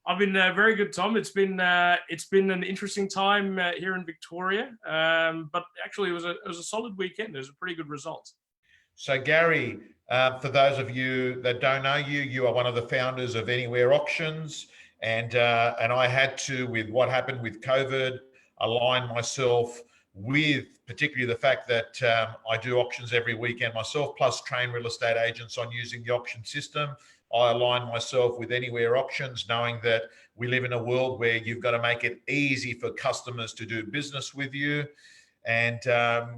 I've been very good, Tom. It's been an interesting time here in Victoria, but actually it was a solid weekend. It was a pretty good result. So, Gary, for those of you that don't know you, you are one of the founders of Anywhere Auctions, and I had to, with what happened with COVID, align myself with particularly the fact that I do auctions every weekend myself, plus train real estate agents on using the auction system. I align myself with Anywhere Auctions, knowing that we live in a world where you've got to make it easy for customers to do business with you. And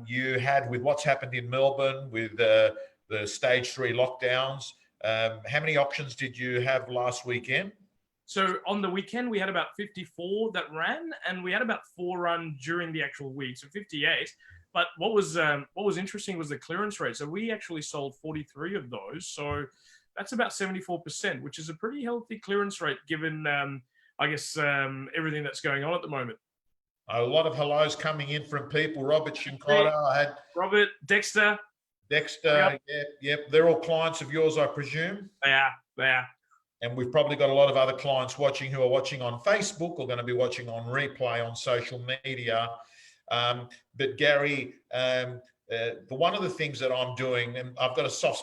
you had, with what's happened in Melbourne with the stage 3 lockdowns, how many auctions did you have last weekend? So on the weekend, we had about 54 that ran, and we had about 4 run during the actual week, so 58. But what was interesting was the clearance rate. So we actually sold 43 of those. So that's about 74%, which is a pretty healthy clearance rate given, I guess, everything that's going on at the moment. A lot of hellos coming in from people. Robert Shinkota, I had Robert, Dexter. Dexter, yep. They're all clients of yours, I presume. They are. And we've probably got a lot of other clients watching who are watching on Facebook or going to be watching on replay on social media. But Gary, one of the things that I'm doing, and I've got a soft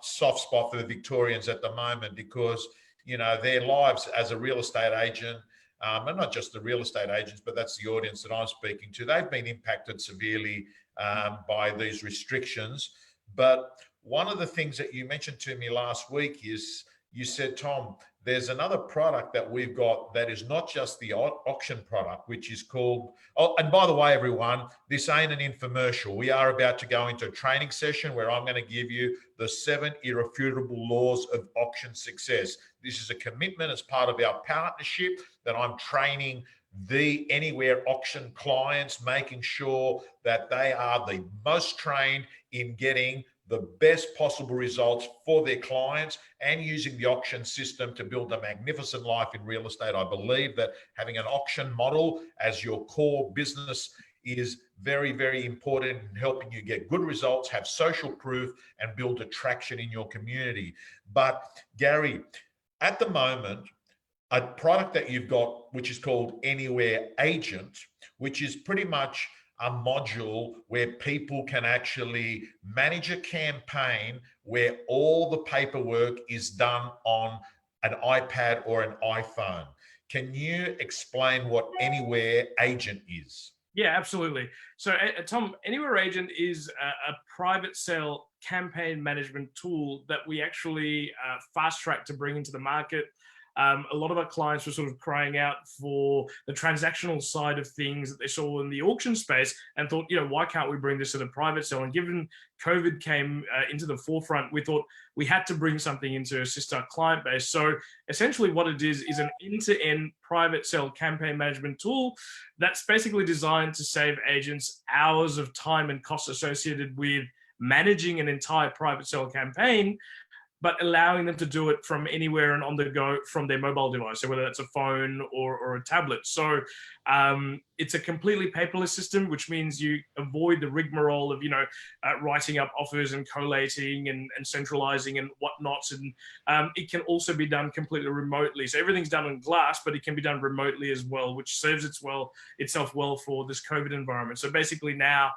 spot for the Victorians at the moment because, you know, their lives as a real estate agent, and not just the real estate agents, but that's the audience that I'm speaking to. They've been impacted severely by these restrictions. But one of the things that you mentioned to me last week is you said, Tom, there's another product that we've got that is not just the auction product, which is called, oh, and by the way, everyone, this ain't an infomercial. We are about to go into a training session where I'm going to give you the 7 irrefutable laws of auction success. This is a commitment as part of our partnership that I'm training the Anywhere Auction clients, making sure that they are the most trained in getting the best possible results for their clients and using the auction system to build a magnificent life in real estate. I believe that having an auction model as your core business is very, very important in helping you get good results, have social proof, and build attraction in your community. But Gary, at the moment, a product that you've got, which is called Anywhere Agent, which is pretty much a module where people can actually manage a campaign where all the paperwork is done on an iPad or an iPhone. Can you explain what Anywhere Agent is? Yeah, absolutely. So, Tom, Anywhere Agent is a private sale campaign management tool that we actually fast track to bring into the market. A lot of our clients were sort of crying out for the transactional side of things that they saw in the auction space and thought, you know, why can't we bring this to the private sale? And given COVID came into the forefront, we thought we had to bring something in to assist our client base. So essentially what it is an end-to-end private sale campaign management tool that's basically designed to save agents hours of time and costs associated with managing an entire private sale campaign, but allowing them to do it from anywhere and on the go from their mobile device, so whether that's a phone or a tablet. So it's a completely paperless system, which means you avoid the rigmarole of, writing up offers and collating and centralizing and whatnot. And it can also be done completely remotely. So everything's done on glass, but it can be done remotely as well, which serves itself well for this COVID environment. So basically now,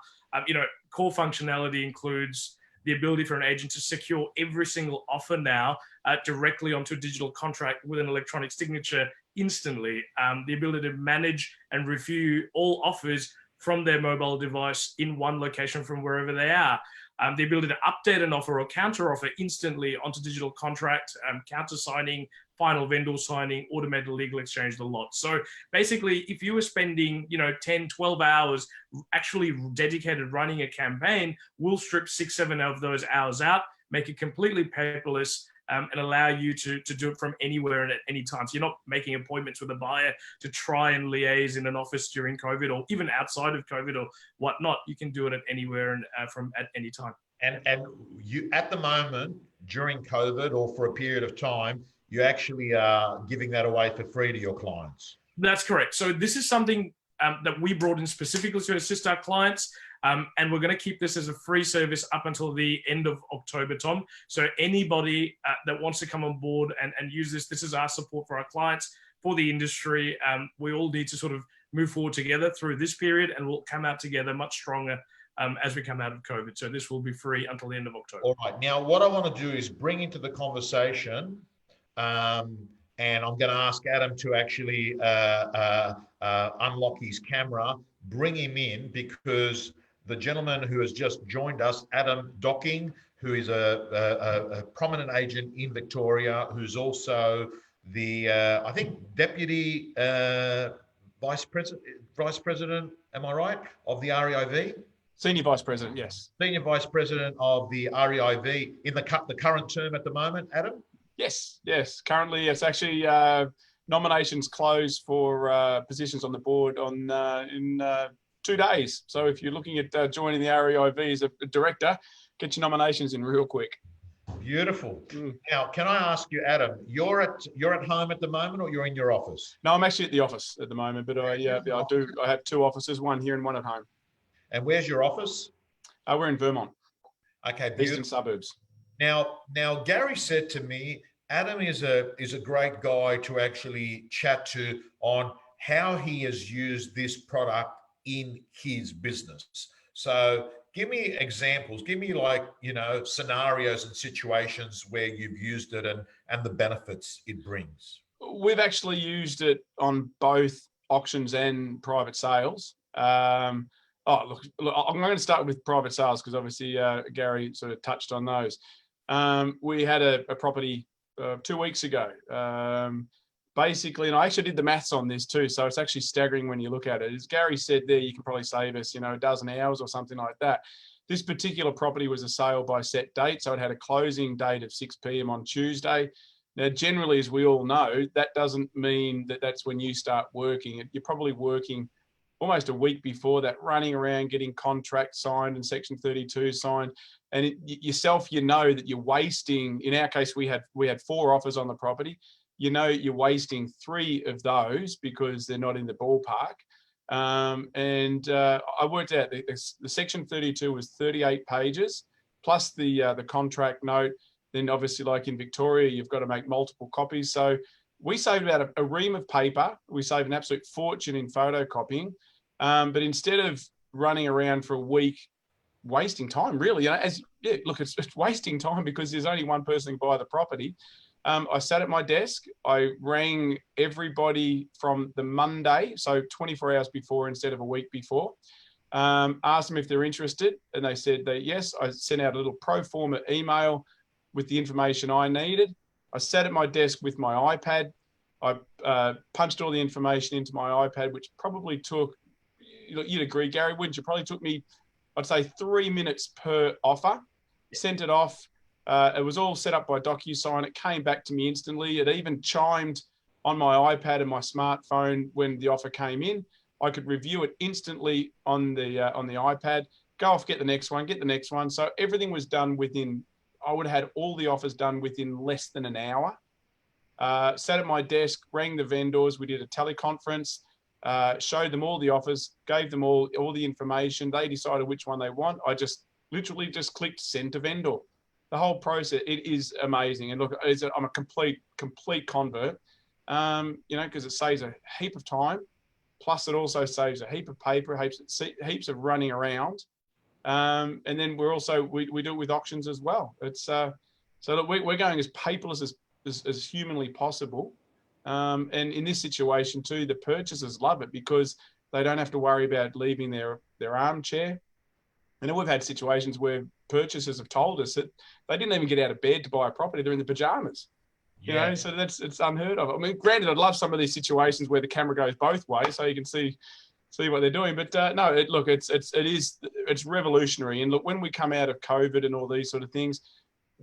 core functionality includes the ability for an agent to secure every single offer now directly onto a digital contract with an electronic signature instantly. The ability to manage and review all offers from their mobile device in one location from wherever they are. The ability to update an offer or counter offer instantly onto digital contract, counter signing, final vendor signing, automated legal exchange, the lot. So basically, if you were spending, 10, 12 hours actually dedicated running a campaign, we'll strip 6, 7 of those hours out, make it completely paperless, and allow you to do it from anywhere and at any time. So you're not making appointments with a buyer to try and liaise in an office during COVID or even outside of COVID or whatnot. You can do it at anywhere and from at any time. And you, at the moment, during COVID or for a period of time, you actually are giving that away for free to your clients. That's correct. So this is something that we brought in specifically to assist our clients. And we're going to keep this as a free service up until the end of October, Tom. So anybody that wants to come on board and use this is our support for our clients. for the industry. We all need to sort of move forward together through this period, and we'll come out together much stronger as we come out of COVID. So this will be free until the end of October. All right. Now, what I want to do is bring into the conversation, and I'm going to ask Adam to actually unlock his camera, bring him in, because the gentleman who has just joined us, Adam Docking, who is a prominent agent in Victoria, who's also the, I think, Deputy Vice President, am I right, of the REIV? Senior Vice President, yes. Senior Vice President of the REIV in the current term at the moment, Adam? Yes. Currently, it's actually nominations close for positions on the board in 2 days. So if you're looking at joining the REIV as a director, get your nominations in real quick. Beautiful. Now, can I ask you, Adam, you're at home at the moment, or you're in your office? No, I'm actually at the office at the moment, but I have 2 offices, one here and one at home. And where's your office? We're in Vermont. Okay, beautiful. Eastern suburbs. Now, Gary said to me, Adam is a great guy to actually chat to on how he has used this product in his business. So give me examples, give me scenarios and situations where you've used it and the benefits it brings. We've actually used it on both auctions and private sales. Look, I'm going to start with private sales because obviously Gary sort of touched on those. We had a property 2 weeks ago. Basically, and I actually did the maths on this too, so it's actually staggering when you look at it. As Gary said there, you can probably save us, a dozen hours or something like that. This particular property was a sale by set date, so it had a closing date of 6 p.m. on Tuesday. Now, generally, as we all know, that doesn't mean that that's when you start working. You're probably working almost a week before that, running around getting contracts signed and Section 32 signed, and yourself, that you're wasting. In our case, we had 4 offers on the property. You're wasting 3 of those because they're not in the ballpark. I worked out the Section 32 was 38 pages plus the contract note. Then obviously, like in Victoria, you've got to make multiple copies. So we saved about a ream of paper. We saved an absolute fortune in photocopying. But instead of running around for a week, wasting time, really, it's wasting time because there's only one person who can buy the property. I sat at my desk. I rang everybody from the Monday, so 24 hours before instead of a week before. Asked them if they're interested, and they said that yes. I sent out a little pro forma email with the information I needed. I sat at my desk with my iPad. I punched all the information into my iPad, which probably took, you'd agree, Gary, wouldn't you? Probably took me, I'd say, 3 minutes per offer. Sent it off. It was all set up by DocuSign. It came back to me instantly. It even chimed on my iPad and my smartphone when the offer came in. I could review it instantly on the iPad, go off, get the next one. So everything was done within, I would have had all the offers done within less than an hour. Sat at my desk, rang the vendors. We did a teleconference, showed them all the offers, gave them all the information. They decided which one they want. I literally just clicked send to vendor. The whole process, it is amazing. And look, I'm a complete convert, because it saves a heap of time. Plus, it also saves a heap of paper, heaps of running around. And then we do it with auctions as well. It's so that we're going as paperless as humanly possible. And in this situation too, the purchasers love it because they don't have to worry about leaving their armchair. And we've had situations where purchasers have told us that they didn't even get out of bed to buy a property. They're in the pajamas, so it's unheard of. I mean, granted, I'd love some of these situations where the camera goes both ways so you can see what they're doing. But no, it's revolutionary. And look, when we come out of COVID and all these sort of things,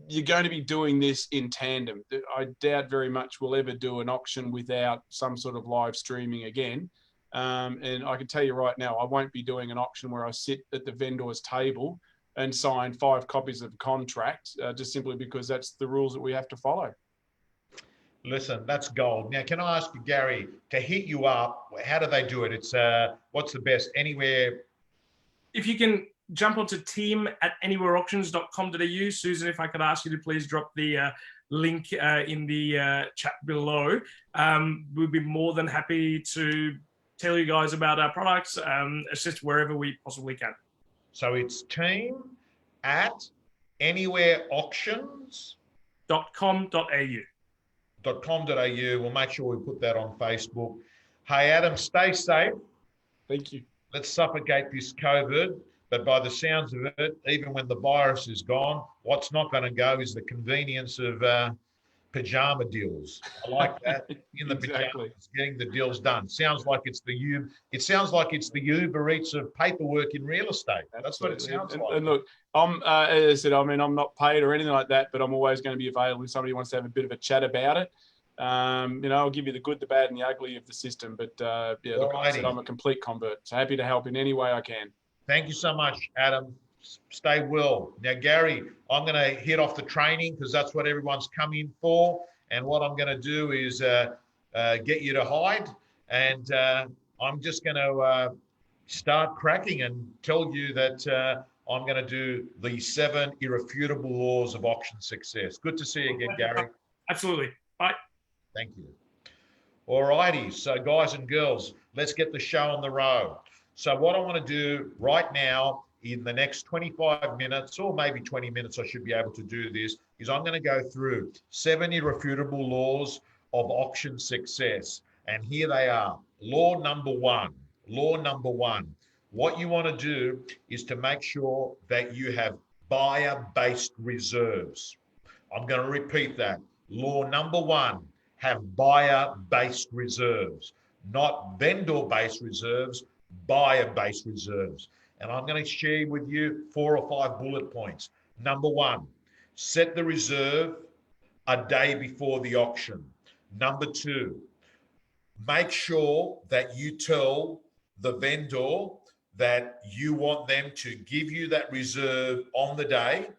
you're going to be doing this in tandem. I doubt very much we'll ever do an auction without some sort of live streaming again. And I can tell you right now, I won't be doing an auction where I sit at the vendor's table and sign 5 copies of the contract, just simply because that's the rules that we have to follow. Listen, that's gold. Now, can I ask you, Gary, to hit you up, how do they do it? It's what's the best? Anywhere? If you can jump onto team@anywhereauctions.com.au. Susan, if I could ask you to please drop the link in the chat below. We'll be more than happy to tell you guys about our products, assist wherever we possibly can. So it's team@anywhereauctions.com.au. We'll make sure we put that on Facebook. Hey, Adam, stay safe. Thank you. Let's suffocate this COVID. But by the sounds of it, even when the virus is gone, what's not going to go is the convenience of pajama deals. I like that. In the pajamas, getting the deals done. Sounds like it's the Uber Eats of paperwork in real estate. That's what it sounds like. And look, as I said, I mean, I'm not paid or anything like that, but I'm always going to be available if somebody wants to have a bit of a chat about it. I'll give you the good, the bad, and the ugly of the system. But yeah, look, I said I'm a complete convert. So happy to help in any way I can. Thank you so much, Adam. Stay well. Now, Gary, I'm going to hit off the training because that's what everyone's come in for. And what I'm going to do is get you to hide. And I'm just going to start cracking and tell you that I'm going to do the 7 irrefutable laws of auction success. Good to see you again, Gary. Absolutely. Bye. Thank you. All righty. So, guys and girls, let's get the show on the road. So what I want to do right now in the next 25 minutes or maybe 20 minutes, I should be able to do this, is I'm going to go through 7 irrefutable laws of auction success. And here they are. Law number one. What you want to do is to make sure that you have buyer-based reserves. I'm going to repeat that. Law number one, have buyer-based reserves, not vendor-based reserves, buyer-based reserves. And I'm going to share with you 4 or 5 bullet points. Number one, set the reserve a day before the auction. Number two, make sure that you tell the vendor that you want them to give you that reserve on the day.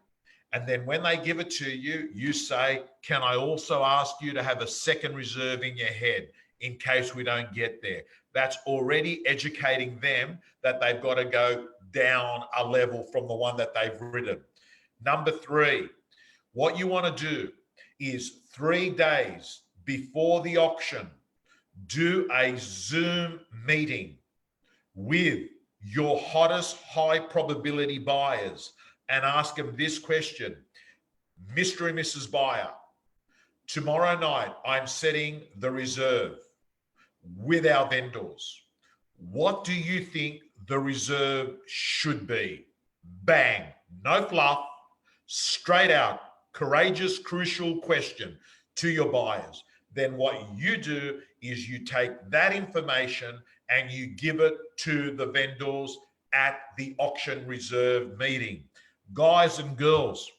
And then when they give it to you, you say, can I also ask you to have a second reserve in your head in case we don't get there? That's already educating them that they've got to go down a level from the one that they've written. Number 3, what you want to do is 3 days before the auction, do a Zoom meeting with your hottest high probability buyers and ask them this question. Mr. and Mrs. Buyer, tomorrow night, I'm setting the reserve with our vendors. What do you think the reserve should be? Bang, no fluff, straight out, courageous, crucial question to your buyers. Then what you do is you take that information and you give it to the vendors at the auction reserve meeting. Guys and girls,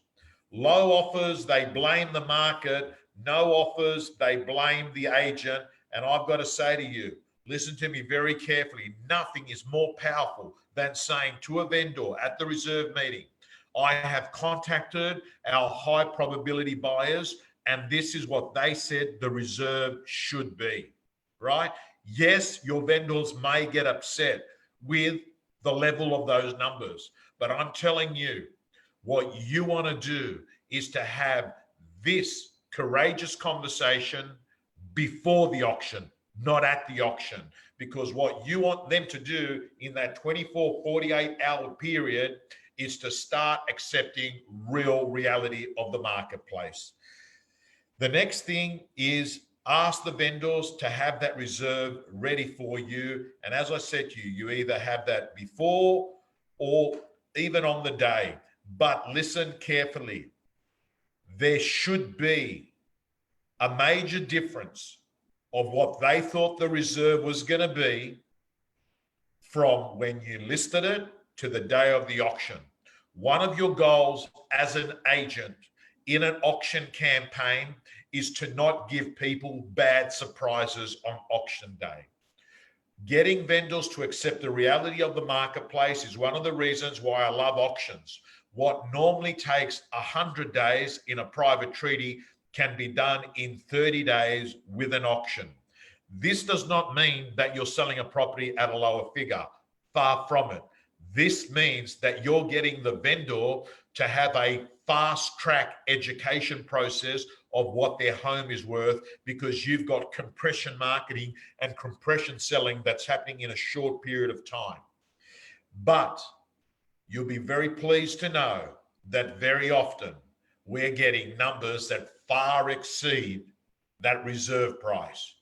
low offers, they blame the market. No offers, they blame the agent. And I've got to say to you, listen to me very carefully. Nothing is more powerful than saying to a vendor at the reserve meeting, I have contacted our high probability buyers and this is what they said the reserve should be, right? Yes, your vendors may get upset with the level of those numbers, but I'm telling you, what you want to do is to have this courageous conversation before the auction, not at the auction, because what you want them to do in that 24, 48-hour period is to start accepting real reality of the marketplace. The next thing is ask the vendors to have that reserve ready for you. And as I said to you, you either have that before or even on the day. But listen carefully. There should be a major difference of what they thought the reserve was going to be from when you listed it to the day of the auction. One of your goals as an agent in an auction campaign is to not give people bad surprises on auction day. Getting vendors to accept the reality of the marketplace is one of the reasons why I love auctions. What normally takes 100 days in a private treaty can be done in 30 days with an auction. This does not mean that you're selling a property at a lower figure. Far from it. This means that you're getting the vendor to have a fast track education process of what their home is worth, because you've got compression marketing and compression selling that's happening in a short period of time. But you'll be very pleased to know that very often we're getting numbers that far exceed that reserve price,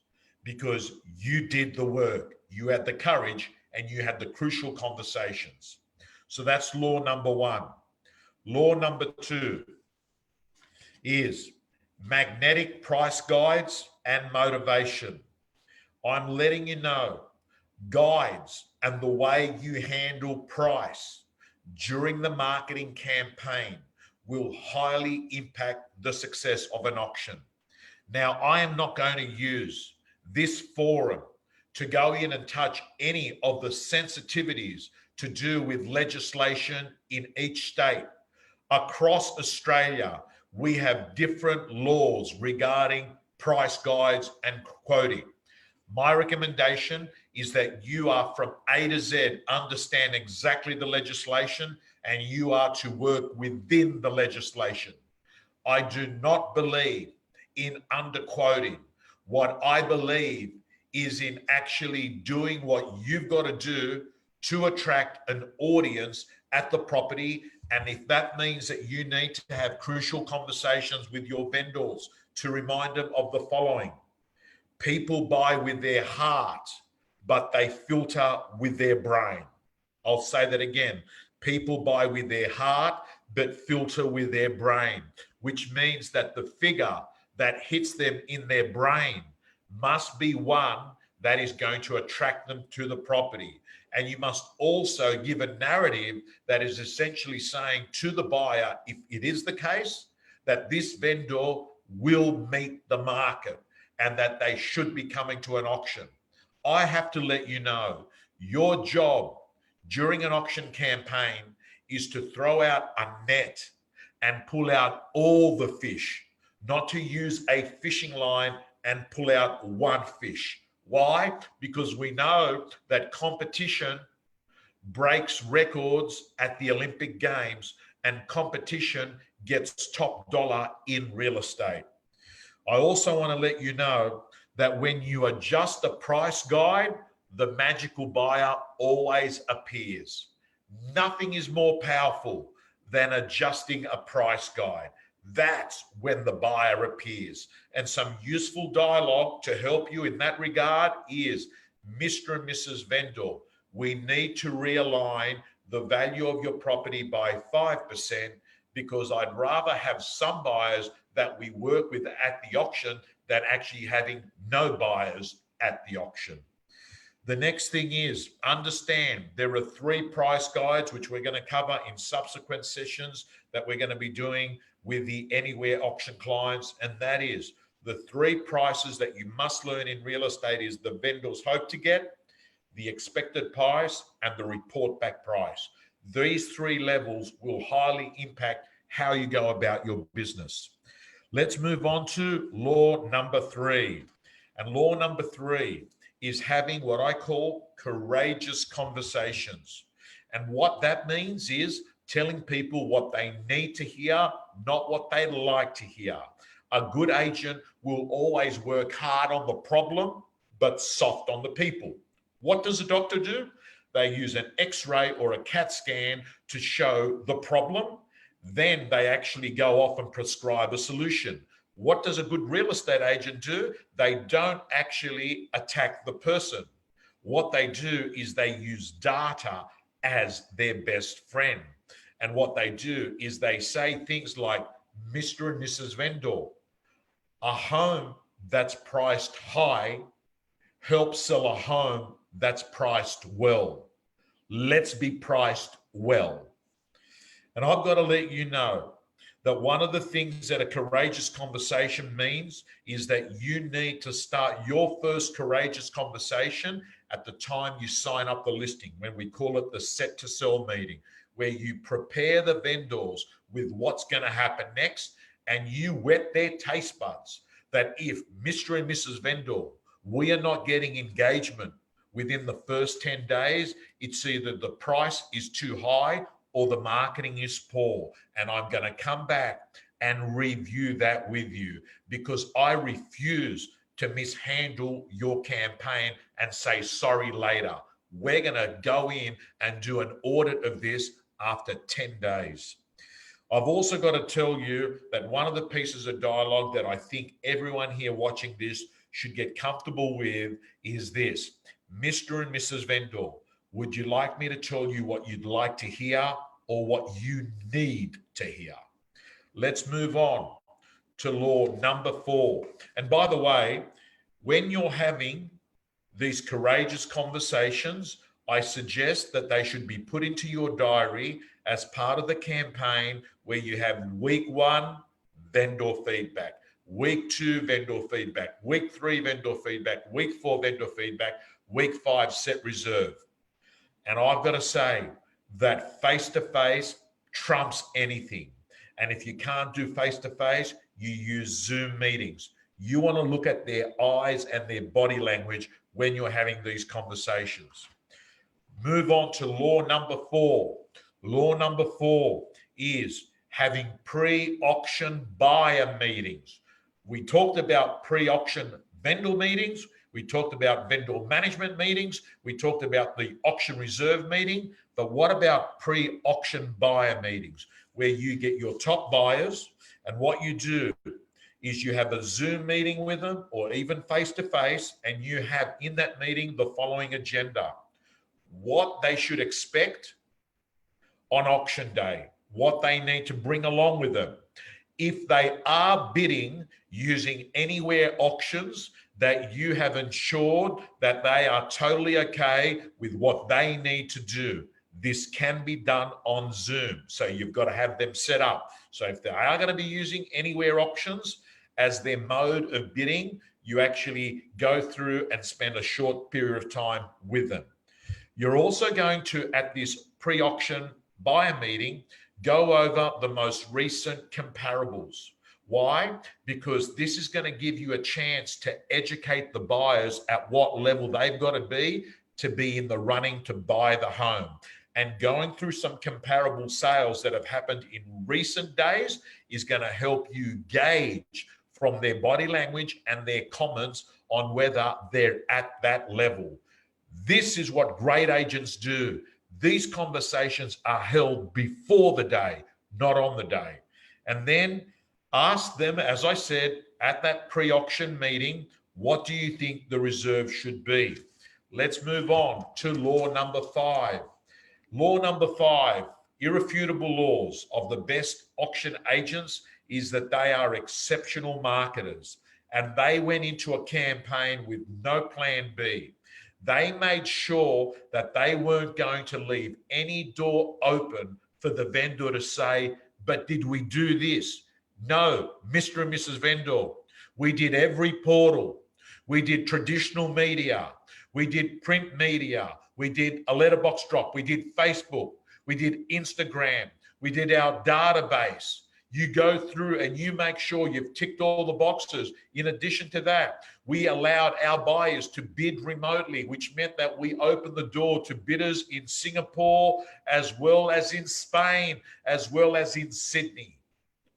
because you did the work, you had the courage, and you had the crucial conversations. So that's law number one. Law number two is magnetic price guides and motivation. I'm letting you know, guides and the way you handle price during the marketing campaign will highly impact the success of an auction. Now, I am not going to use this forum to go in and touch any of the sensitivities to do with legislation in each state. Across Australia, we have different laws regarding price guides and quoting. My recommendation is that you are from A to Z, understand exactly the legislation, and you are to work within the legislation. I do not believe in underquoting. What I believe is in actually doing what you've got to do to attract an audience at the property. And if that means that you need to have crucial conversations with your vendors to remind them of the following: people buy with their heart, but they filter with their brain. I'll say that again. People buy with their heart, but filter with their brain, which means that the figure that hits them in their brain must be one that is going to attract them to the property. And you must also give a narrative that is essentially saying to the buyer, if it is the case, that this vendor will meet the market and that they should be coming to an auction. I have to let you know, your job during an auction campaign is to throw out a net and pull out all the fish, not to use a fishing line and pull out one fish. Why? Because we know that competition breaks records at the Olympic Games, and competition gets top dollar in real estate. I also want to let you know that when you adjust the price guide, the magical buyer always appears. Nothing is more powerful than adjusting a price guide. That's when the buyer appears. And some useful dialogue to help you in that regard is, Mr. and Mrs. Vendor, we need to realign the value of your property by 5%, because I'd rather have some buyers that we work with at the auction than actually having no buyers at the auction. The next thing is, understand there are 3 price guides, which we're going to cover in subsequent sessions that we're going to be doing with the Anywhere auction clients. And that is, the 3 prices that you must learn in real estate is the vendor's hope to get, the expected price, and the report back price. These 3 levels will highly impact how you go about your business. Let's move on to law number 3. And law number 3 is having what I call courageous conversations. And what that means is telling people what they need to hear, not what they like to hear. A good agent will always work hard on the problem, but soft on the people. What does a doctor do? They use an X-ray or a CAT scan to show the problem. Then they actually go off and prescribe a solution. What does a good real estate agent do? They don't actually attack the person. What they do is they use data as their best friend. And what they do is they say things like, Mr. and Mrs. Vendor, a home that's priced high helps sell a home that's priced well. Let's be priced well. And I've got to let you know that one of the things that a courageous conversation means is that you need to start your first courageous conversation at the time you sign up the listing, when we call it the set to sell meeting, where you prepare the vendors with what's going to happen next, and you whet their taste buds that if Mr. and Mrs. Vendor, we are not getting engagement within the first 10 days, it's either the price is too high or the marketing is poor. And I'm going to come back and review that with you, because I refuse to mishandle your campaign and say sorry later. We're going to go in and do an audit of this after 10 days. I've also got to tell you that one of the pieces of dialogue that I think everyone here watching this should get comfortable with is this. Mr. and Mrs. Vendor, would you like me to tell you what you'd like to hear or what you need to hear? Let's move on to law number 4. And by the way, when you're having these courageous conversations, I suggest that they should be put into your diary as part of the campaign, where you have week 1, vendor feedback, week 2, vendor feedback, week 3, vendor feedback, week 4, vendor feedback, week 5, set reserve. And I've got to say that face-to-face trumps anything. And if you can't do face-to-face, you use Zoom meetings. You want to look at their eyes and their body language when you're having these conversations. Move on to law number 4. Law number 4 is having pre-auction buyer meetings. We talked about pre-auction vendor meetings. We talked about vendor management meetings. We talked about the auction reserve meeting. But what about pre-auction buyer meetings, where you get your top buyers, and what you do is you have a Zoom meeting with them, or even face-to-face, and you have in that meeting the following agenda: what they should expect on auction day, what they need to bring along with them. If they are bidding using Anywhere auctions, that you have ensured that they are totally okay with what they need to do. This can be done on Zoom, so you've got to have them set up. So if they are going to be using Anywhere auctions as their mode of bidding, you actually go through and spend a short period of time with them. You're also going to, at this pre-auction buyer meeting, go over the most recent comparables. Why? Because this is going to give you a chance to educate the buyers at what level they've got to be in the running to buy the home. And going through some comparable sales that have happened in recent days is going to help you gauge from their body language and their comments on whether they're at that level. This is what great agents do. These conversations are held before the day, not on the day. And then ask them, as I said, at that pre-auction meeting, what do you think the reserve should be? Let's move on to law number 5. Law number 5, irrefutable laws of the best auction agents, is that they are exceptional marketers, and they went into a campaign with no plan B. They made sure that they weren't going to leave any door open for the vendor to say, but did we do this? No, Mr. and Mrs. Vendor, we did every portal. We did traditional media. We did print media. We did a letterbox drop. We did Facebook. We did Instagram. We did our database. You go through and you make sure you've ticked all the boxes. In addition to that, we allowed our buyers to bid remotely, which meant that we opened the door to bidders in Singapore, as well as in Spain, as well as in Sydney.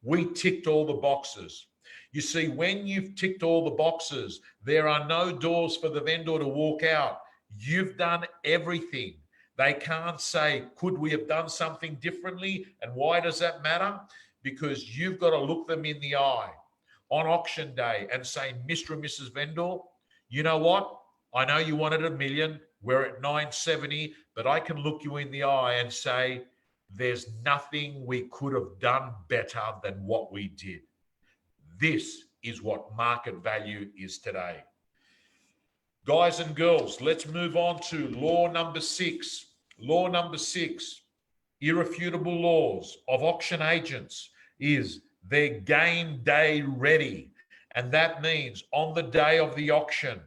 We ticked all the boxes. You see, when you've ticked all the boxes, there are no doors for the vendor to walk out. You've done everything. They can't say, could we have done something differently? And why does that matter? Because you've got to look them in the eye on auction day and say, Mr. and Mrs. Vendor, you know what? I know you wanted $1 million. We're at 970, but I can look you in the eye and say, there's nothing we could have done better than what we did. This is what market value is today. Guys and girls, let's move on to law number 6. Law number 6, irrefutable laws of auction agents, is they're game day ready. And that means on the day of the auction,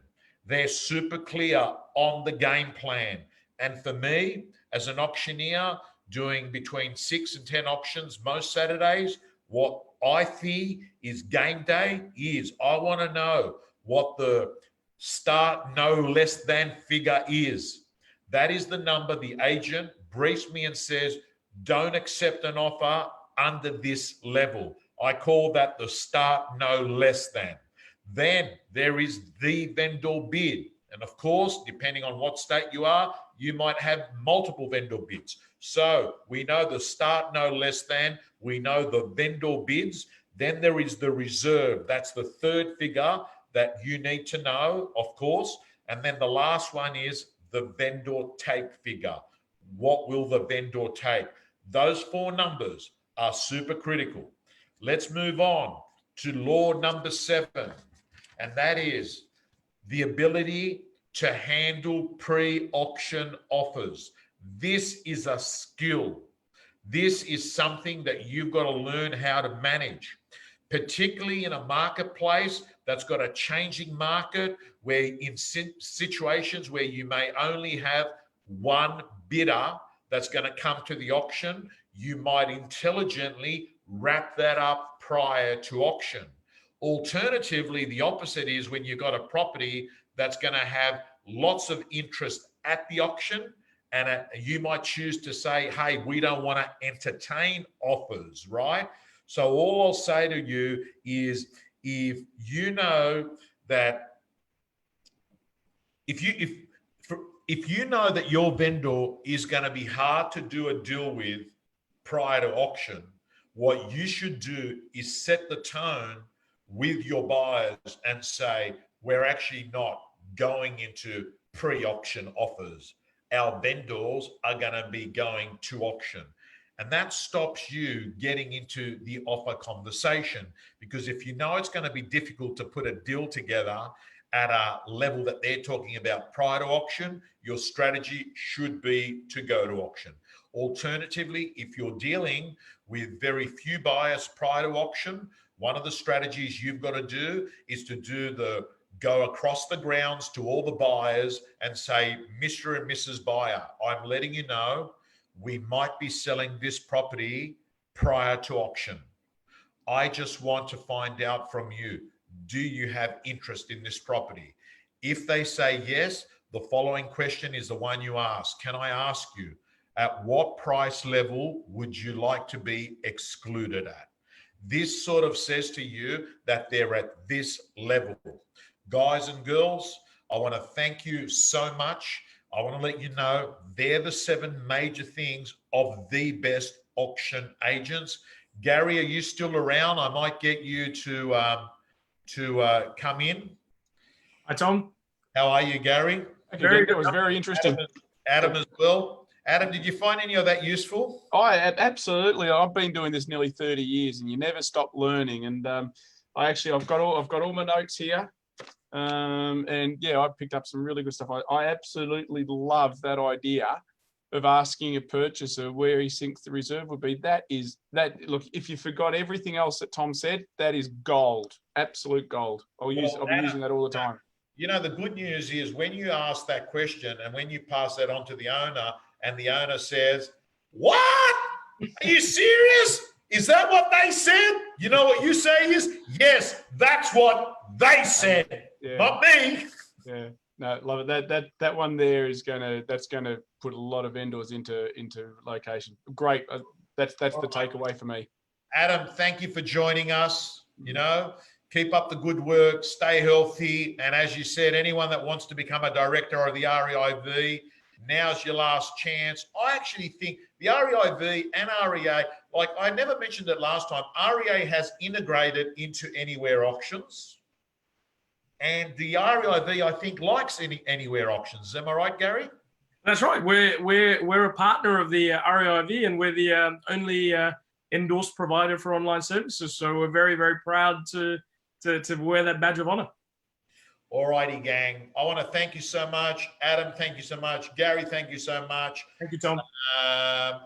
they're super clear on the game plan. And for me, as an auctioneer, doing between 6 and 10 auctions most Saturdays, what I see is game day is I want to know what the start no less than figure is. That is the number the agent briefs me and says, don't accept an offer under this level. I call that the start no less than. Then there is the vendor bid. And of course, depending on what state you are, you might have multiple vendor bids. So we know the start no less than, we know the vendor bids. Then there is the reserve. That's the third figure that you need to know, of course. And then the last one is the vendor take figure. What will the vendor take? Those four numbers are super critical. Let's move on to law number 7, and that is the ability to handle pre-auction offers. This is a skill. This is something that you've got to learn how to manage, particularly in a marketplace that's got a changing market, where in situations where you may only have one bidder that's going to come to the auction, you might intelligently wrap that up prior to auction. Alternatively, the opposite is when you've got a property that's going to have lots of interest at the auction, and you might choose to say, hey, we don't want to entertain offers, right? So all I'll say to you is, if you know that if you know that your vendor is going to be hard to do a deal with prior to auction, what you should do is set the tone with your buyers and say, we're actually not going into pre-auction offers. Our vendors are going to be going to auction. And that stops you getting into the offer conversation, because if you know it's going to be difficult to put a deal together at a level that they're talking about prior to auction, your strategy should be to go to auction. Alternatively, if you're dealing with very few buyers prior to auction, one of the strategies you've got to do is to do the go across the grounds to all the buyers and say, Mr. and Mrs. Buyer, I'm letting you know we might be selling this property prior to auction. I just want to find out from you, do you have interest in this property? If they say yes, the following question is the one you ask. Can I ask you, at what price level would you like to be excluded at? This sort of says to you that they're at this level. Guys and girls, I want to thank you so much. I want to let you know they're the 7 major things of the best auction agents. Gary, are you still around? I might get you to come in. Hi, Tom. How are you, Gary? Okay, that was very interesting. Adam as well. Adam, did you find any of that useful? Absolutely. I've been doing this nearly 30 years, and you never stop learning. And I've got all my notes here. And yeah, I picked up some really good stuff. I absolutely love that idea of asking a purchaser where he thinks the reserve would be. Look, if you forgot everything else that Tom said, that is gold, absolute gold. I'll be using that all the time. You know, the good news is when you ask that question and when you pass that on to the owner and the owner says, what? Are you serious? Is that what they said? You know what you say is, yes, that's what they said, not me. Yeah, no, love it. That one there is gonna put a lot of vendors into location. Great. That's the takeaway for me. Adam, thank you for joining us. You know, keep up the good work, stay healthy, and as you said, anyone that wants to become a director of the REIV, now's your last chance. I actually think the REIV and REA, like I never mentioned it last time, REA has integrated into Anywhere Auctions. And the REIV, I think, likes Anywhere Auctions. Am I right, Gary? That's right. We're a partner of the REIV, and we're the only endorsed provider for online services. So we're very, very proud to wear that badge of honor. All righty, gang. I want to thank you so much. Adam, thank you so much. Gary, thank you so much. Thank you, Tom.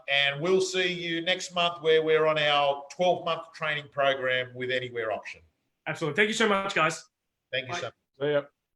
And we'll see you next month where we're on our 12-month training program with Anywhere Auction. Absolutely. Thank you so much, guys. Thank you so much. See ya.